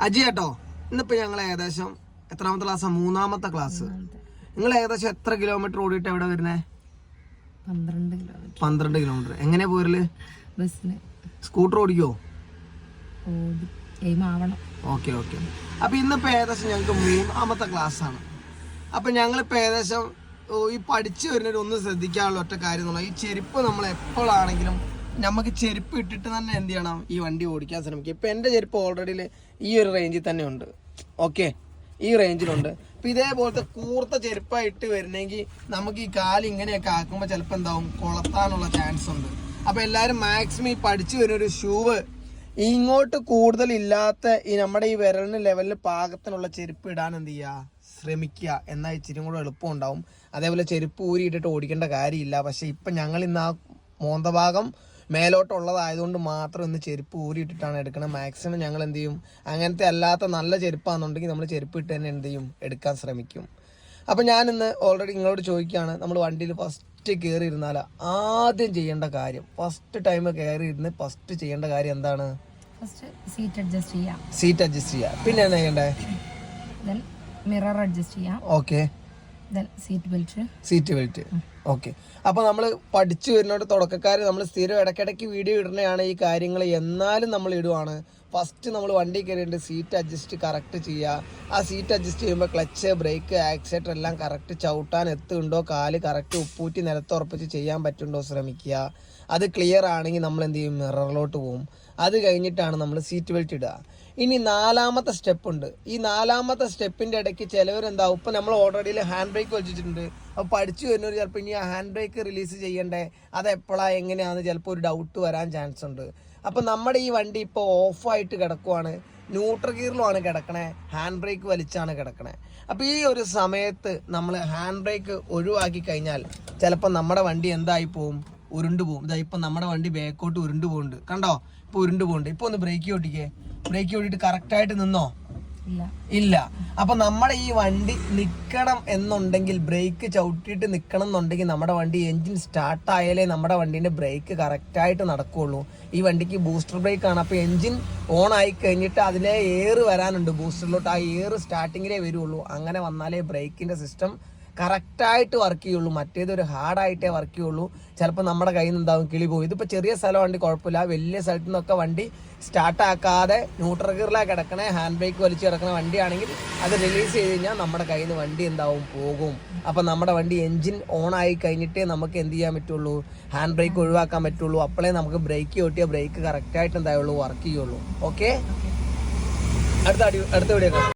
അജി കേട്ടോ, ഇന്നിപ്പോ ഞങ്ങൾ ഏകദേശം എത്രാമത്തെ ക്ലാസ്സാ? 3ാമത്തെ ക്ലാസ്. നിങ്ങൾ ഏകദേശം എത്ര കിലോമീറ്റർ ഓടിയിട്ട് എവിടെ വരുന്നേ? 12 കിലോമീറ്റർ. എങ്ങനെ പോരല്? ബസ്സിന്. സ്കൂട്ടർ ഓടിക്കോ? ഓക്കെ. അപ്പൊ ഇന്നിപ്പോ ഏകദേശം ഞങ്ങൾക്ക് 3ാമത്തെ ക്ലാസ് ആണ്. അപ്പൊ ഞങ്ങളിപ്പോ ഏകദേശം ഈ പഠിച്ചു വരുന്നവർ ഒന്ന് ശ്രദ്ധിക്കാനുള്ള ഒറ്റ കാര്യം എന്നുള്ള, ഈ ചെരുപ്പ് നമ്മൾ എപ്പോഴാണെങ്കിലും നമുക്ക് ചെരുപ്പ് ഇട്ടിട്ട് തന്നെ എന്ത് ചെയ്യണം, ഈ വണ്ടി ഓടിക്കാൻ ശ്രമിക്കുക. ഇപ്പൊ എന്റെ ചെരുപ്പ് ഓൾറെഡി ഈ ഒരു റേഞ്ചിൽ തന്നെ ഉണ്ട്. ഓക്കെ, ഈ റേഞ്ചിലുണ്ട്. അപ്പൊ ഇതേപോലത്തെ കൂർത്ത ചെരുപ്പായിട്ട് വരുന്നെങ്കിൽ നമുക്ക് ഈ കാല് ഇങ്ങനെയൊക്കെ ആക്കുമ്പോൾ ചിലപ്പോൾ എന്താവും, കൊളത്താനുള്ള ചാൻസ് ഉണ്ട്. അപ്പൊ എല്ലാവരും മാക്സിമം ഈ പഠിച്ചു വരുന്ന ഒരു ഷൂവ് ഇങ്ങോട്ട് കൂടുതൽ ഇല്ലാത്ത ഈ നമ്മുടെ ഈ വിരലിന് ലെവലിന് പാകത്തിനുള്ള ചെരുപ്പ് ഇടാൻ എന്ത് ചെയ്യുക, ശ്രമിക്കുക. എന്നാൽ ഇച്ചിരി കൂടെ എളുപ്പം ഉണ്ടാവും. അതേപോലെ ചെരുപ്പ് ഊരിയിട്ടിട്ട് ഓടിക്കേണ്ട കാര്യമില്ല. പക്ഷെ ഇപ്പം ഞങ്ങൾ ഇന്ന് ആ മോന്തഭാഗം മേലോട്ടുള്ളതായതുകൊണ്ട് മാത്രം ഇന്ന് ചെരുപ്പ് ഊരിയിട്ടിട്ടാണ് എടുക്കണം. മാക്സിമം ഞങ്ങൾ എന്ത് ചെയ്യും, അങ്ങനത്തെ അല്ലാത്ത നല്ല ചെരുപ്പാണെന്നുണ്ടെങ്കിൽ നമ്മൾ ചെരുപ്പ് ഇട്ട് തന്നെ എന്ത് ചെയ്യും, എടുക്കാൻ ശ്രമിക്കും. അപ്പം ഞാനിന്ന് ഓൾറെഡി നിങ്ങളോട് ചോദിക്കുകയാണ്, നമ്മൾ വണ്ടിയിൽ ഫസ്റ്റ് കയറി ഇരുന്നാൽ ആദ്യം ചെയ്യേണ്ട കാര്യം, ഫസ്റ്റ് ടൈം കയറി ഇരുന്ന് ഫസ്റ്റ് ചെയ്യേണ്ട കാര്യം എന്താണ്? സീറ്റ് അഡ്ജസ്റ്റ് ചെയ്യുക. പിന്നെ എന്താ ചെയ്യണ്ടേ? മിറർ അഡ്ജസ്റ്റ് ചെയ്യാം. ഓക്കെ. Seat belt. ഓക്കെ. അപ്പൊ നമ്മൾ പഠിച്ചു വരുന്നോണ്ട് തുടക്കക്കാർ നമ്മൾ സ്ഥിരം ഇടയ്ക്കിടയ്ക്ക് വീഡിയോ ഇടുന്നതാണ് ഈ കാര്യങ്ങൾ. എന്നാലും നമ്മൾ ഇടുവാണ്. ഫസ്റ്റ് നമ്മൾ വണ്ടി കയറിയിട്ട് സീറ്റ് അഡ്ജസ്റ്റ് കറക്റ്റ് ചെയ്യുക. ആ സീറ്റ് അഡ്ജസ്റ്റ് ചെയ്യുമ്പോൾ ക്ലച്ച്, ബ്രേക്ക്, ആക്സിലേറ്റർ എല്ലാം കറക്റ്റ് ചവിട്ടാൻ എത്തുന്നുണ്ടോ, കാല് കറക്റ്റ് ഉപ്പൂറ്റി നിലത്തുറപ്പിച്ച് ചെയ്യാൻ പറ്റുന്നുണ്ടോ ശ്രമിക്കുക. അത് ക്ലിയർ ആണെങ്കിൽ നമ്മൾ എന്ത് ചെയ്യും, മിററിലോട്ട് പോകും. അത് കഴിഞ്ഞിട്ടാണ് നമ്മൾ സീറ്റ് ബെൽറ്റ് ഇടുക. ഇനി 4ാമത്തെ സ്റ്റെപ്പ് ഉണ്ട്. ഈ 4ാമത്തെ സ്റ്റെപ്പിന്റെ ഇടയ്ക്ക് ചിലവരെന്താവും, ഇപ്പം നമ്മൾ ഓൾറെഡി ഹാൻഡ് ബ്രേക്ക് വെച്ചിട്ടുണ്ട്. അപ്പോൾ പഠിച്ചു വരുന്നവർ ചിലപ്പോൾ ഇനി ആ ഹാൻഡ് ബ്രേക്ക് റിലീസ് ചെയ്യണ്ടേ, അത് എപ്പോഴാണ് എങ്ങനെയാണെന്ന് ചിലപ്പോൾ ഒരു ഡൗട്ട് വരാൻ ചാൻസ് ഉണ്ട്. അപ്പം നമ്മുടെ ഈ വണ്ടി ഇപ്പോൾ ഓഫായിട്ട് കിടക്കുവാണ്, ന്യൂട്രൽ ഗിയറിലുമാണ് കിടക്കണേ, ഹാൻഡ് ബ്രേക്ക് വലിച്ചാണ് കിടക്കണേ. അപ്പോൾ ഈ ഒരു സമയത്ത് നമ്മൾ ഹാൻഡ് ബ്രേക്ക് ഒഴിവാക്കി കഴിഞ്ഞാൽ ചിലപ്പോൾ നമ്മുടെ വണ്ടി എന്തായി പോവും, ഉരുണ്ടു പോകും. ഇതാ ഇപ്പം നമ്മുടെ വണ്ടി ബാക്കോട്ട് ഉരുണ്ടു പോകുന്നുണ്ട്, കണ്ടോ? ഇപ്പോൾ ഉരുണ്ടു പോകുന്നുണ്ട്. ഇപ്പോൾ ഒന്ന് ബ്രേക്ക് ഓടിക്കേ. ബ്രേക്ക് ഓടിയിട്ട് കറക്റ്റായിട്ട് നിന്നോ? ഇല്ല. അപ്പൊ നമ്മുടെ ഈ വണ്ടി നിൽക്കണം എന്നുണ്ടെങ്കിൽ, ബ്രേക്ക് ചവിട്ടിയിട്ട് നിൽക്കണം എന്നുണ്ടെങ്കിൽ നമ്മുടെ വണ്ടി എൻജിൻ സ്റ്റാർട്ട് ആയാലേ നമ്മുടെ വണ്ടീൻ്റെ ബ്രേക്ക് കറക്റ്റായിട്ട് നടക്കുകയുള്ളൂ. ഈ വണ്ടിക്ക് ബൂസ്റ്റർ ബ്രേക്ക് ആണ്. അപ്പോൾ എൻജിൻ ഓൺ ആയി കഴിഞ്ഞിട്ട് അതിലെ എയർ വരാനുണ്ട് ബൂസ്റ്ററിലോട്ട്. ആ എയർ സ്റ്റാർട്ടിങ്ങിലേ വരുള്ളൂ. അങ്ങനെ വന്നാലേ ബ്രേക്കിൻ്റെ സിസ്റ്റം കറക്റ്റായിട്ട് വർക്ക് ചെയ്യുള്ളൂ. മറ്റേതൊരു ഹാർഡായിട്ടേ വർക്ക് ചെയ്യുള്ളൂ. ചിലപ്പോൾ നമ്മുടെ കയ്യിൽ നിന്ന് എന്താവും, കിളി പോകും. ഇതിപ്പോൾ ചെറിയ സ്ഥലം വണ്ടി കുഴപ്പമില്ല. വലിയ സ്ഥലത്തു നിന്നൊക്കെ വണ്ടി സ്റ്റാർട്ടാക്കാതെ ന്യൂട്രൽ ഗിയറിലാണ് കിടക്കണേ, ഹാൻഡ് ബ്രേക്ക് വലിച്ച് കിടക്കുന്ന വണ്ടിയാണെങ്കിൽ അത് റിലീസ് ചെയ്ത് കഴിഞ്ഞാൽ നമ്മുടെ കയ്യിൽ നിന്ന് വണ്ടി എന്താവും, പോകും. അപ്പം നമ്മുടെ വണ്ടി എൻജിൻ ഓൺ ആയി കഴിഞ്ഞിട്ടേ നമുക്ക് എന്ത് ചെയ്യാൻ പറ്റുള്ളൂ, ഹാൻഡ് ബ്രേക്ക് ഒഴിവാക്കാൻ പറ്റുള്ളൂ. അപ്പോഴേ നമുക്ക് ബ്രേക്ക് ചവിട്ടിയാൽ ബ്രേക്ക് കറക്റ്റായിട്ട് എന്തായുള്ളൂ, വർക്ക് ചെയ്യുള്ളൂ. ഓക്കെ, അടുത്ത വീഡിയോ കാണാം.